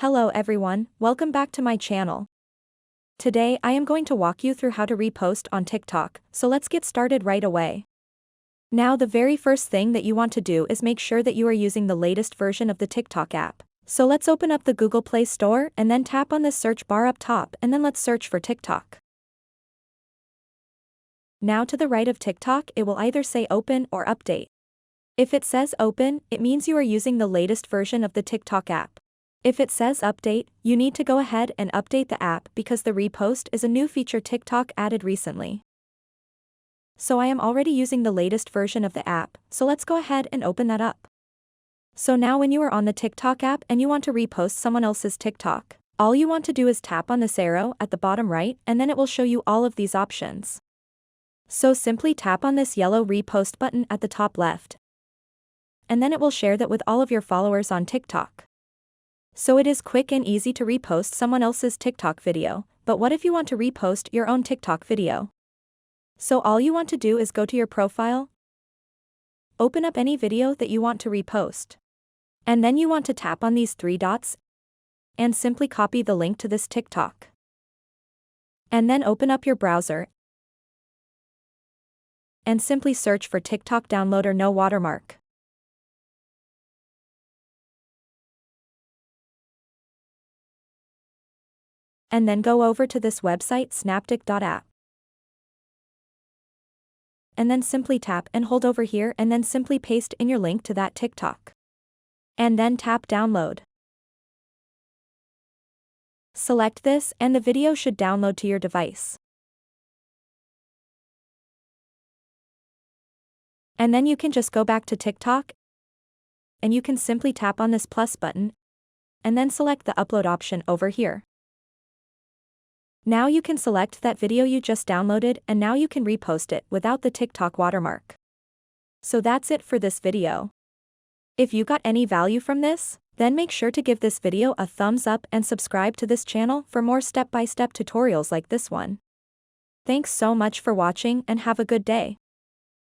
Hello everyone, welcome back to my channel. Today I am going to walk you through how to repost on TikTok, so let's get started right away. Now the very first thing that you want to do is make sure that you are using the latest version of the TikTok app. So let's open up the Google Play Store and then tap on this search bar up top and then let's search for TikTok. Now to the right of TikTok it will either say open or update. If it says open, it means you are using the latest version of the TikTok app. If it says update, you need to go ahead and update the app because the repost is a new feature TikTok added recently. So I am already using the latest version of the app, so let's go ahead and open that up. So now when you are on the TikTok app and you want to repost someone else's TikTok, all you want to do is tap on this arrow at the bottom right and then it will show you all of these options. So simply tap on this yellow repost button at the top left. And then it will share that with all of your followers on TikTok. So it is quick and easy to repost someone else's TikTok video, but what if you want to repost your own TikTok video? So all you want to do is go to your profile, open up any video that you want to repost. And then you want to tap on these three dots and simply copy the link to this TikTok. And then open up your browser and simply search for TikTok downloader no watermark. And then go over to this website snaptic.app. And then simply tap and hold over here and then simply paste in your link to that TikTok. And then tap download. Select this and the video should download to your device. And then you can just go back to TikTok and you can simply tap on this plus button and then select the upload option over here. Now you can select that video you just downloaded and now you can repost it without the TikTok watermark. So that's it for this video. If you got any value from this, then make sure to give this video a thumbs up and subscribe to this channel for more step-by-step tutorials like this one. Thanks so much for watching and have a good day.